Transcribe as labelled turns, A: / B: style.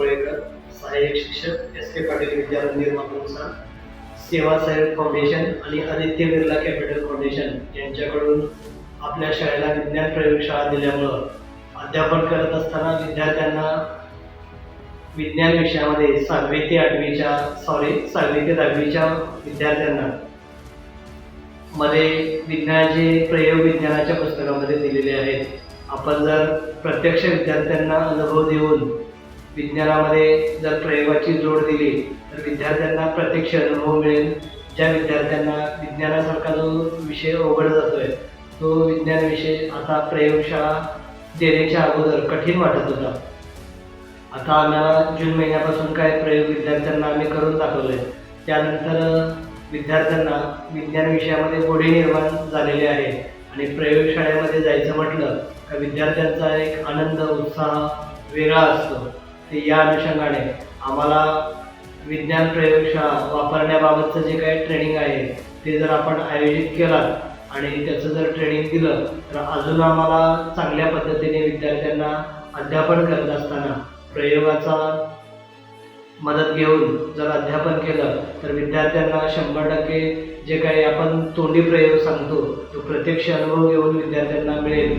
A: सबळेकर, सहाय्यक शिक्षक एस के पाटील विद्यालय निर्माण संस्था, सेवा सहाय्यक फाउंडेशन आणि आदित्य बिर्ला कॅपिटल फाउंडेशन यांच्याकडून आपल्या शाळेला विज्ञान प्रयोगशाळा दिल्यामुळं अध्यापन करत असताना विद्यार्थ्यांना विज्ञान विषयामध्ये 6वी ते 10वीच्या विद्यार्थ्यांना मध्ये विज्ञानाचे प्रयोग विज्ञानाच्या पुस्तकामध्ये दिलेले आहेत. आपण जर प्रत्यक्ष विद्यार्थ्यांना अनुभव देऊन विज्ञानामध्ये जर प्रयोगाची जोड दिली तर विद्यार्थ्यांना प्रत्यक्ष अनुभव मिळेल. ज्या विद्यार्थ्यांना विज्ञानासारखा जो विषय अवघड जातोय तो विज्ञान विषय आता प्रयोगशाळा देण्याच्या अगोदर कठीण वाटत होता. आता आम्हाला जून महिन्यापासून काय प्रयोग विद्यार्थ्यांना आम्ही करून दाखवले. त्यानंतर विद्यार्थ्यांना विज्ञान विषयामध्ये गोडी निर्माण झालेली आहे आणि प्रयोगशाळेमध्ये जायचं म्हटलं का विद्यार्थ्यांचा एक आनंद उत्साह वेगळा असतो. ते या अनुषंगाने आम्हाला विज्ञान प्रयोगशाळा वापरण्याबाबतचं जे काही ट्रेनिंग आहे ते जर आपण आयोजित केलं आणि त्याचं जर ट्रेनिंग दिलं तर अजून आम्हाला चांगल्या पद्धतीने विद्यार्थ्यांना अध्यापन करत असताना प्रयोगाचा मदत घेऊन जर अध्यापन केलं तर विद्यार्थ्यांना 100% जे काही आपण तोंडी प्रयोग सांगतो तो प्रत्यक्ष अनुभव घेऊन विद्यार्थ्यांना मिळेल.